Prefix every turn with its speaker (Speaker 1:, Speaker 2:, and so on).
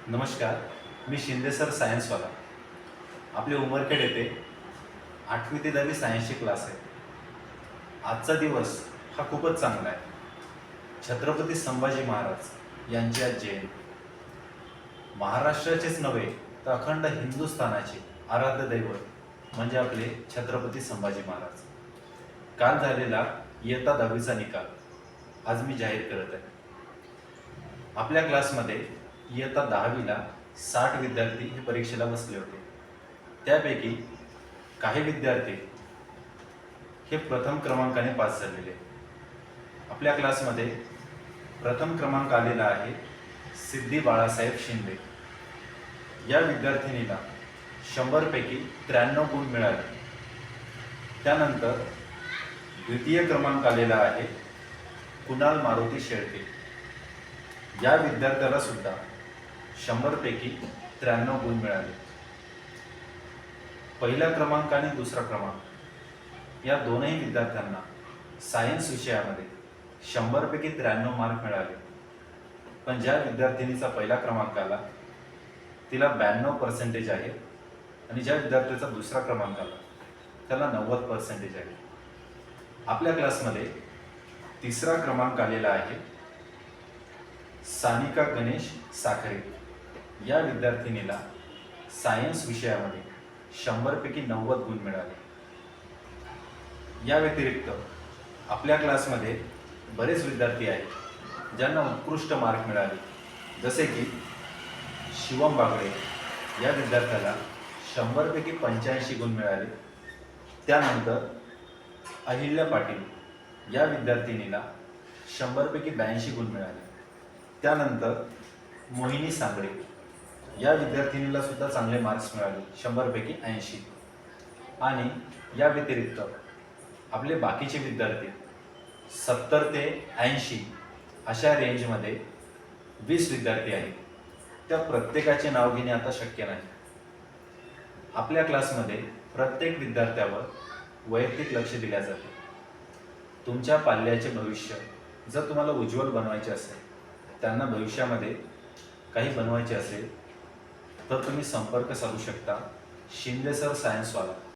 Speaker 1: नमस्कार, मी शिंदे सर सायन्सवाला. आपले उमरखेड येथे 8वी ते 10वी सायन्सची क्लास आहे. आजचा दिवस हा खूपच चांगला आहे. छत्रपती संभाजी महाराज यांची आज जयंती. महाराष्ट्राचेच नव्हे तर अखंड हिंदुस्थानाचे आराध्य दैवत म्हणजे आपले छत्रपती संभाजी महाराज. काल झालेला इयत्ता 10वीचा निकाल आज मी जाहीर करत आहे. आपल्या क्लासमध्ये इयत्ता 10वीला 60 विद्यार्थी हे परीक्षेला बसले होते. त्यापैकी काही विद्यार्थी हे प्रथम क्रमांकाने पास झालेले. आपल्या क्लासमध्ये प्रथम क्रमांक आलेला आहे सिद्धी बाळासाहेब शिंदे. या विद्यार्थिनीला 100 पैकी 93 गुण मिळाले. त्यानंतर द्वितीय क्रमांक आलेला आहे कुणाल मारुती शेळके. या विद्यार्थ्याला सुद्धा 100 पैकी 93 गुण मिळाले. पहिला क्रमांक आणि दुसरा क्रमांक या दोनही विद्यार्थ्यांना सायन्स विषयामध्ये 100 पैकी 93 मार्क मिळाले. पण ज्या विद्यार्थिनीचा पहिला क्रमांक आला तिला 92% आहे आणि ज्या विद्यार्थ्याचा दुसरा क्रमांक आला त्याला 90% आहे. आपल्या क्लासमध्ये तिसरा क्रमांक आलेला आहे सानिका गणेश साखरे. या विद्यार्थिनीला सायन्स विषयामध्ये 100 पैकी 90 गुण मिळाले. या व्यतिरिक्त आपल्या क्लासमध्ये बरेच विद्यार्थी आहेत ज्यांना उत्कृष्ट मार्क मिळाले. जसे की शिवम बागडे या विद्यार्थ्याला 100 पैकी 85 गुण मिळाले. त्यानंतर अहिल्या पाटील या विद्यार्थिनीला 100 पैकी 82 गुण मिळाले. त्यानंतर मोहिनी सांगडे या विद्यार्थिनीला सुद्धा चांगले मार्क्स मिळाले, 100 पैकी 80. आणि या व्यतिरिक्त आपले बाकीचे विद्यार्थी 70 ते 80 अशा रेंजमध्ये 20 विद्यार्थी आहेत. त्या प्रत्येकाचे नाव घेणे आता शक्य नाही. आपल्या क्लासमध्ये प्रत्येक विद्यार्थ्यावर वैयक्तिक लक्ष दिले जाते. तुमच्या पाल्याचे भविष्य जर तुम्हाला उज्ज्वल बनवायचे असेल, त्यांना भविष्यामध्ये काही बनवायचे असेल तर तुम्ही संपर्क साधू शकता शिंदे सर सायन्सवाला.